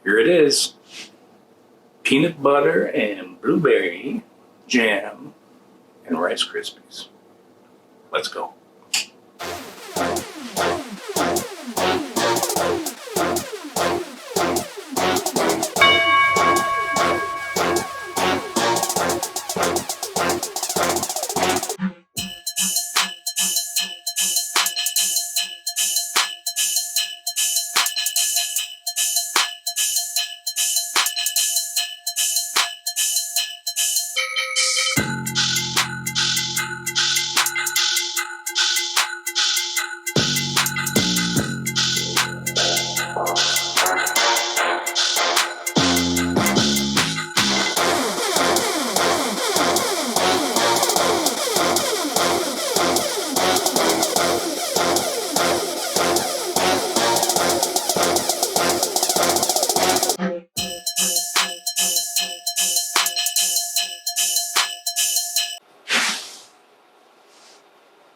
Here it is. Peanut butter and blueberry jam and Rice Krispies. Let's go.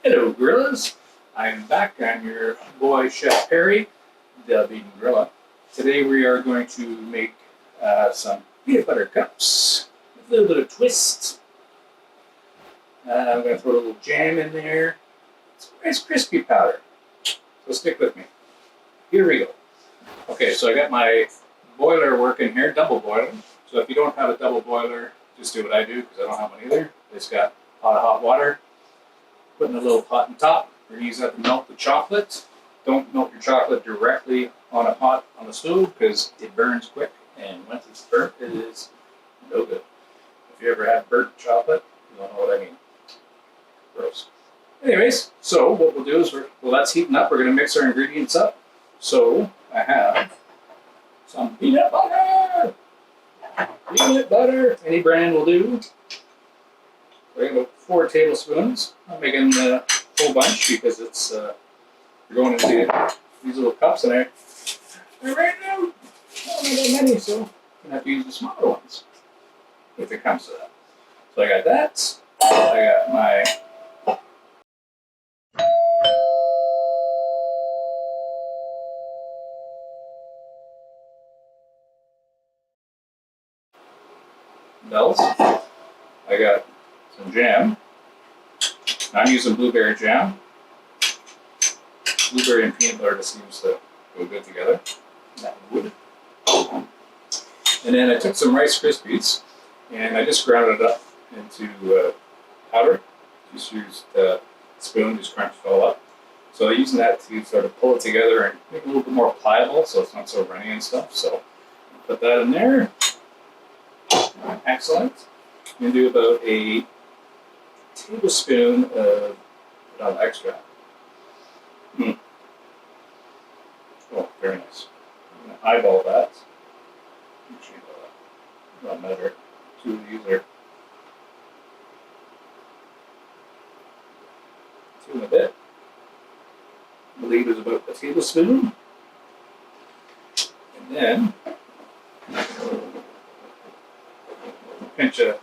Hello, gorillas. I'm back. I'm your boy, Chef Perry, the vegan gorilla. Today we are going to make some peanut butter cups with a little bit of twist. I'm going to throw a little jam in there. Some Rice Krispie powder. So stick with me. Here we go. Okay, so I got my boiler working here, double boiler. So if you don't have a double boiler, just do what I do because I don't have one either. It's got a pot of hot water. Putting a little pot on top. We're going to use that to melt the chocolate. Don't melt your chocolate directly on a pot on the stove because it burns quick, and once it's burnt, it is no good. If you ever had burnt chocolate, you don't know what I mean. Gross. Anyways, so what we'll do is, well, that's heating up. We're going to mix our ingredients up. So I have some peanut butter. Peanut butter, any brand will do. We're going to go 4 tablespoons. I'm making a whole bunch because it's we're going into these little cups, and they're right now. I don't have that many, so I'm going to have to use the smaller ones if it comes to that. So I got that. I got my bells. I got some jam. I'm using blueberry jam. Blueberry and peanut butter just seems to go good together. That would. And then I took some Rice Krispies and I just ground it up into powder. Just used a spoon, just crunched it all up. So I'm using that to sort of pull it together and make it a little bit more pliable so it's not so runny and stuff. So put that in there. Excellent. I'm going to do about a tablespoon of vanilla extract. Oh, very nice. I'm going to eyeball that. Not matter. 2 of these are 2 and a bit. I believe it's about a tablespoon. And then a pinch of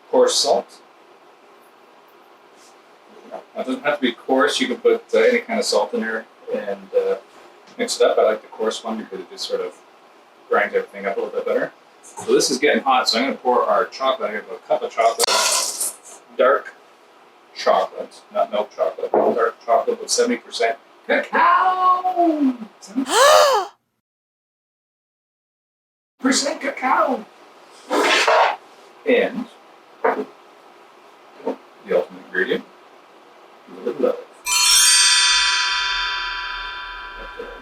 coarse salt. It doesn't have to be coarse. You can put any kind of salt in there and mix it up. I like the coarse one because it just sort of grinds everything up a little bit better. So this is getting hot, so I'm going to pour our chocolate. I have a cup of chocolate, dark chocolate, not milk chocolate, dark chocolate with 70% cacao. 70% cacao. And the ultimate ingredient. A little love.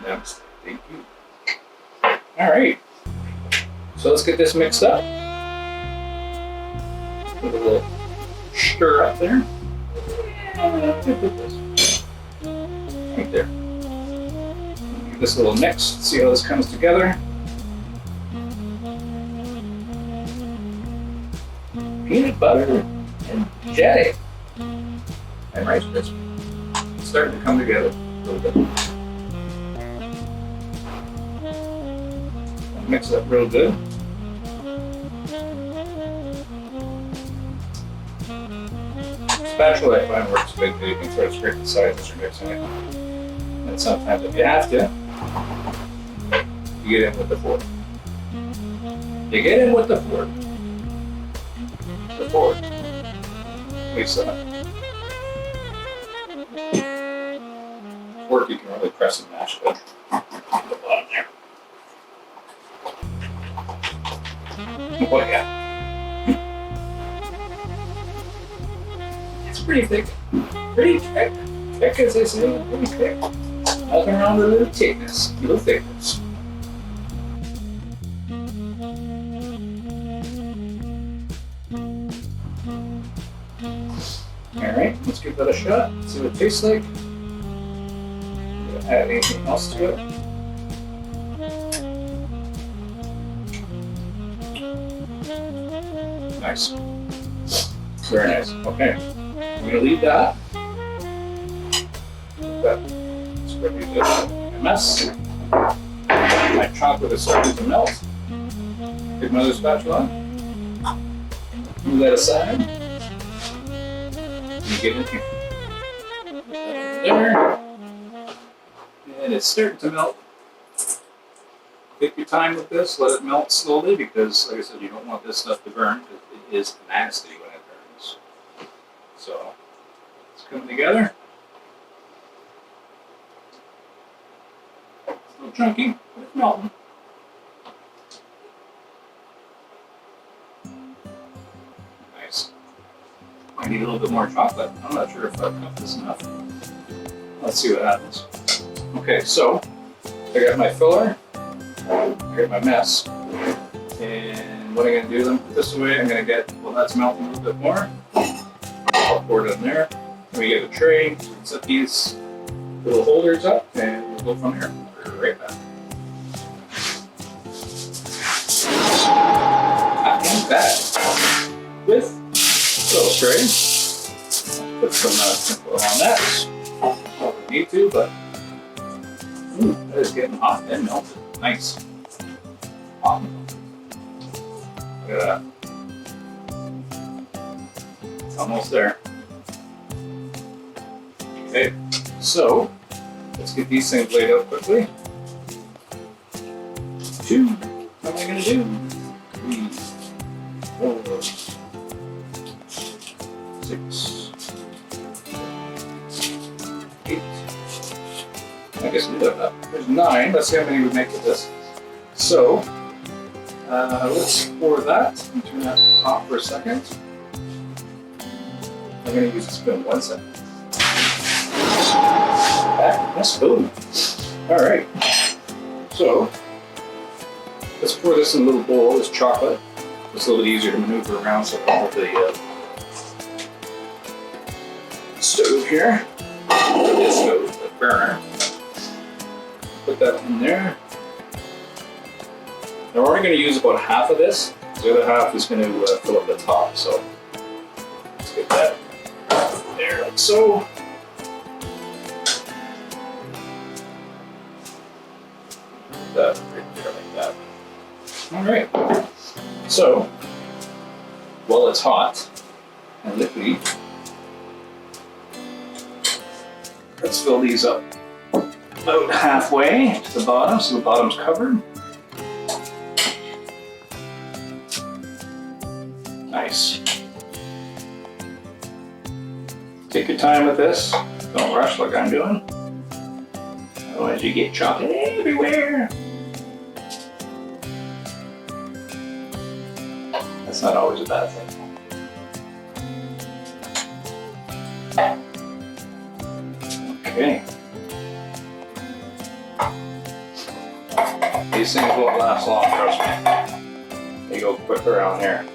Namaste. Thank you. All right. So let's get this mixed up. Put a little stir up there. Right there. Give this a little mix. See how this comes together. Peanut butter and jelly. And Rice Krispies. It's starting to come together a little bit. Mix it up real good. Spatula I find works good because you can sort of scrape the sides as you're mixing it. And sometimes if you have to, you get in with the fork. You get in with the fork. The fork. Lisa. Fork you can really press and mash it. The bottom there. Oh yeah. It's pretty thick. Pretty thick. Thick as they say, pretty thick. Nothing wrong with a little thickness. Little thickness. Alright, let's give that a shot. See what it tastes like. Add anything else to it? Nice. Very nice. Okay. I'm going to leave that. Spread this mess. My chocolate is starting to melt. Take my other spatula. Move that aside. You get in here. There. And it's starting to melt. Take your time with this, let it melt slowly because, like I said, you don't want this stuff to burn because it is nasty when it burns. So, it's coming together. It's a little chunky, but it's melting. Nice. I need a little bit more chocolate. I'm not sure if I've cut this enough. Let's see what happens. Okay, so I got my filler. I got my mess, and what I'm going to do then this way, I'm going to get, well that's melting a little bit more, I'll pour it in there, then we get a tray, set these little holders up, and we'll go from here. We'll be right back. I'm back with a little tray, put some on that, don't need to, but that is getting hot and melted. Nice. Hot and melted. Look at that. It's almost there. Okay, so let's get these things laid out quickly. 2. What am I going to do? 3, 4, 6, 8. I guess we have that. There's 9. Let's see how many we make with this. So, let's pour that and turn that off for a second. I'm going to use a spoon. 1 second. Back, a spoon. Alright. So, let's pour this in a little bowl, this chocolate. It's a little bit easier to maneuver around so I don't have the stove here. This stove, the burner. Put that in there. Now we're only going to use about half of this. The other half is going to fill up the top. So let's get that there like so. That right there like that. Alright. So while it's hot and liquidy, let's fill these up about halfway to the bottom, so the bottom's covered. Nice. Take your time with this. Don't rush like I'm doing. Otherwise you get chocolate everywhere. That's not always a bad thing. Okay. These things won't last long, trust me. They go quick around here.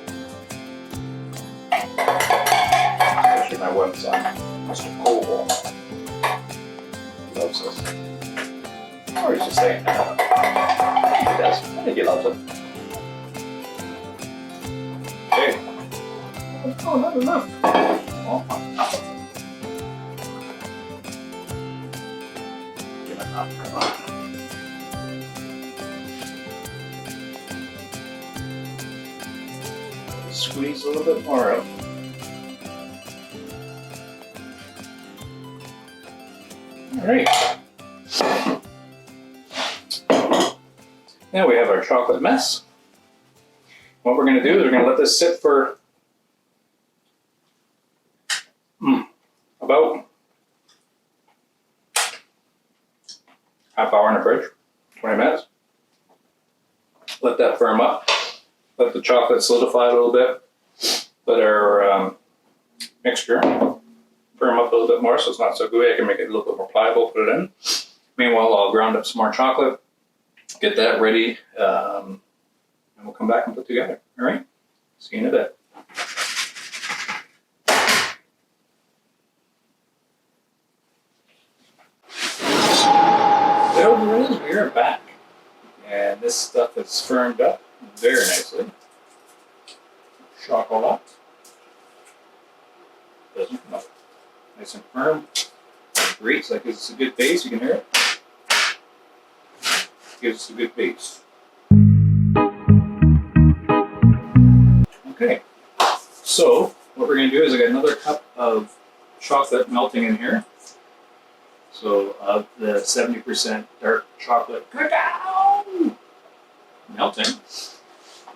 Especially my one son, Mr. Cole. He loves this. Or he's just saying that. He does. I think he loves it. Okay. Oh, not enough. Oh, not enough. Give it enough. Come on. Squeeze a little bit more out. All right. Now we have our chocolate mess. what we're going to do is we're going to let this sit for about half hour in the fridge, 20 minutes. Let that firm up. Let the chocolate solidify a little bit. Let our mixture firm up a little bit more so it's not so gooey. I can make it a little bit more pliable, put it in. Meanwhile, I'll ground up some more chocolate, get that ready, and we'll come back and put together. All right? See you in a bit. Well, we are back. And this stuff is firmed up very nicely. Chocolate. Doesn't come up. Nice and firm. Great. So that gives us a good base. You can hear it. Gives us a good base. Okay. So what we're going to do is I got another cup of chocolate melting in here. So of the 70% dark chocolate cacao melting,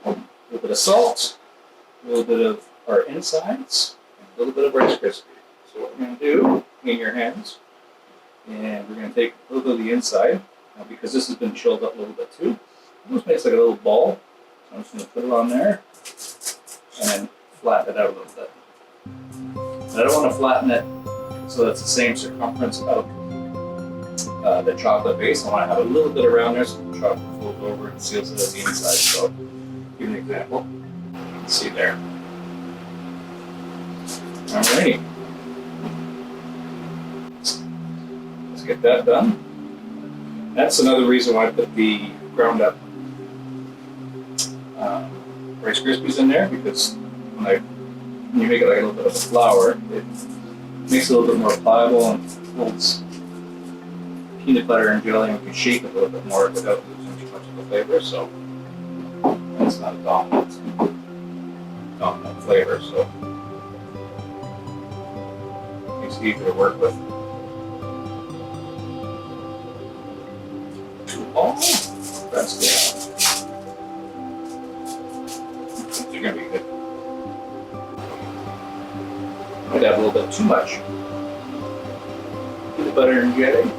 a little bit of salt, a little bit of our insides, and a little bit of Rice Krispies. So what we're going to do, clean your hands, and we're going to take a little bit of the inside, because this has been chilled up a little bit too. Almost makes like a little ball. So I'm just going to put it on there, and then flatten it out a little bit. And I don't want to flatten it so that's the same circumference of the chocolate base. I want to have a little bit around there so the chocolate folds over and seals it at the inside. So, give an example. Let's see there. Alrighty. Let's get that done. That's another reason why I put the ground up Rice Krispies in there, because when you make it like a little bit of a flour, it makes it a little bit more pliable and holds peanut butter and jelly, and we can shake it a little bit more without losing too much of the flavor. So that's not a dominant flavor, so it makes it easier to work with. Oh, that's good. They're gonna be good. Might have a little bit too much peanut butter and jelly.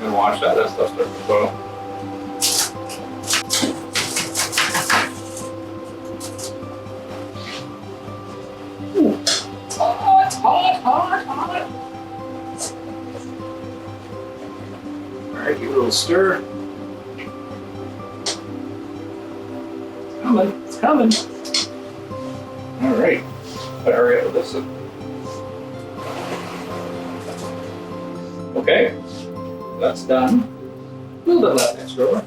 And watch that stuff start to boil. Ooh. Hot. Alright, give it a little stir. It's coming. Alright, better hurry up with this. Okay. That's done. A little bit left next over.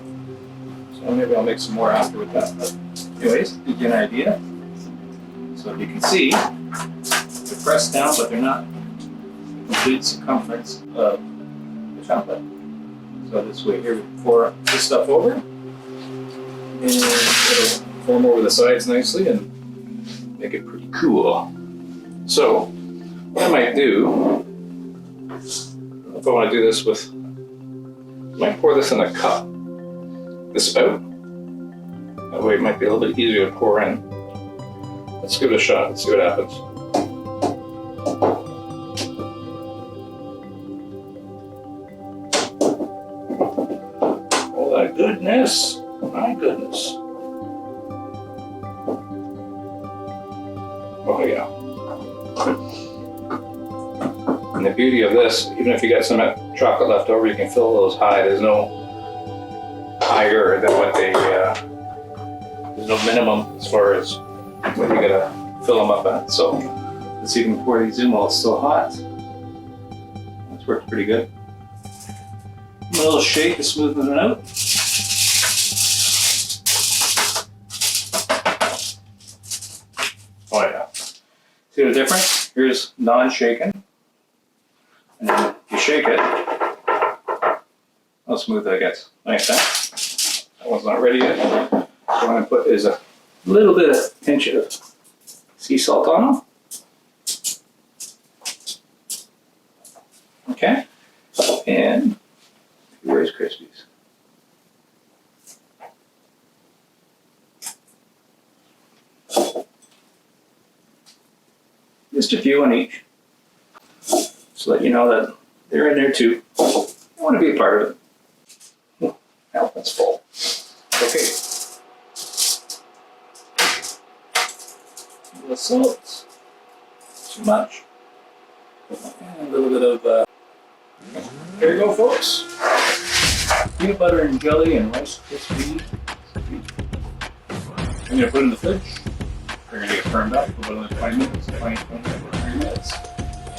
So maybe I'll make some more after with that. But anyways, to give you an idea. So you can see, they're pressed down, but they're not the complete circumference of the chocolate. So this way here, we pour this stuff over, and it'll form over the sides nicely and make it pretty cool. So what I might do, if I want to do this with, I might pour this in a cup, the spout. That way it might be a little bit easier to pour in. Let's give it a shot and see what happens. Oh my goodness, my goodness. Oh yeah. And the beauty of this, even if you got some chocolate left over, you can fill those high. There's no higher than what they, there's no minimum as far as what you gotta fill them up at. So let's see if we can pour these in while it's still hot. That's worked pretty good. A little shake to smoothen it out. Oh yeah. See the difference? Here's non-shaken. And then if you shake it, how smooth that gets. Nice, huh? That one's not ready yet. What I'm going to put is a little bit of pinch of sea salt on them. Okay. And Rice Krispies. Just a few on each. Just let you know that they're in there too. I want to be a part of it. Oh, now that's full. Okay. A little salt. Too much. And a little bit of. There you go, folks. Peanut butter and jelly and Rice Krispie. I'm going to put it in the fridge. They're going to get firmed up for about 20 minutes, 30 minutes.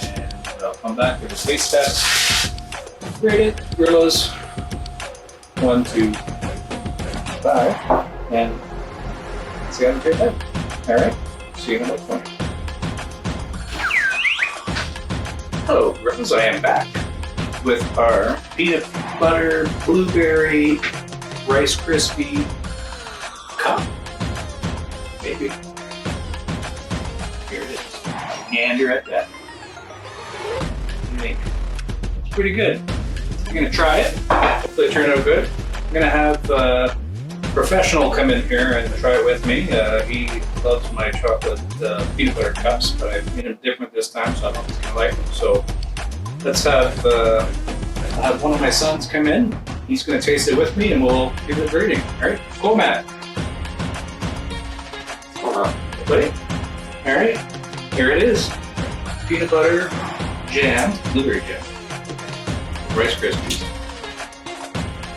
And I'll come back with a taste test. Grade it, gorillas. 1, 2, 5. And see how they taste. Alright, see you in about 20. Hello, gorillas, I am back with our peanut butter, blueberry, Rice Krispie cup. Maybe. Here it is. And you're at that. What do you think? It's pretty good. I'm gonna try it. Hopefully it turned out good. I'm gonna have a professional come in here and try it with me. He loves my chocolate peanut butter cups, but I made them different this time, so I don't know if he's gonna like them. So let's have I'll have one of my sons come in. He's gonna taste it with me, and we'll give it a rating. All right, go, Matt. Buddy. All right, here it is. Peanut butter jam, blueberry jam, Rice Krispies,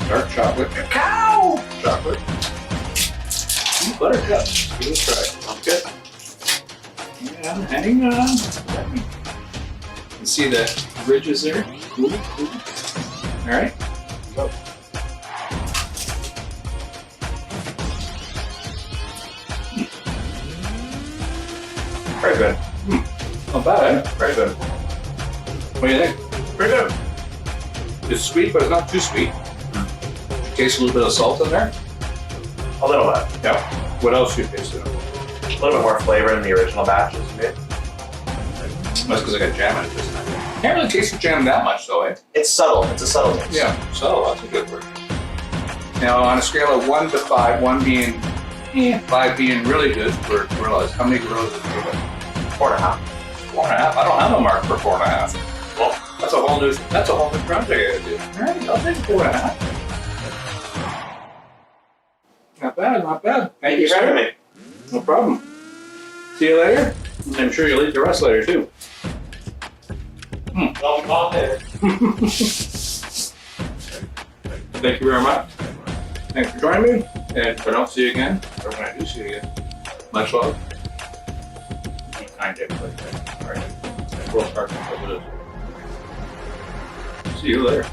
dark chocolate, cacao chocolate, peanut butter cups. Give it a try. Sounds good. Yeah, hang on. You can see the ridges there. Cool. All right, go. Very good. Not bad, eh? Very good. What do you think? Pretty good. It's sweet, but it's not too sweet. Taste a little bit of salt in there? A little bit. Yeah. What else do you taste in it? A little bit more flavor than the original batches you made. That's because I got jam in it this time. Can't really taste the jam that much though, eh? It's subtle. It's a subtle taste. Yeah, subtle. That's a good word. Now, on a scale of 1 to 5, 1 being 5 being really good for gorillas, how many gorillas is it? 4.5. 4.5? I don't have a mark for 4.5. Well, that's a whole new project I gotta do. All right, I'll take 4.5. Not bad, not bad. Thank you, for having me. No problem. See you later. I'm sure you'll eat the rest later too. Well, we'll later. Thank you very much. Thanks for joining me. And if I don't see you again, or when I do see you again, much love. Be kind to everybody. All right. World Park. See you later.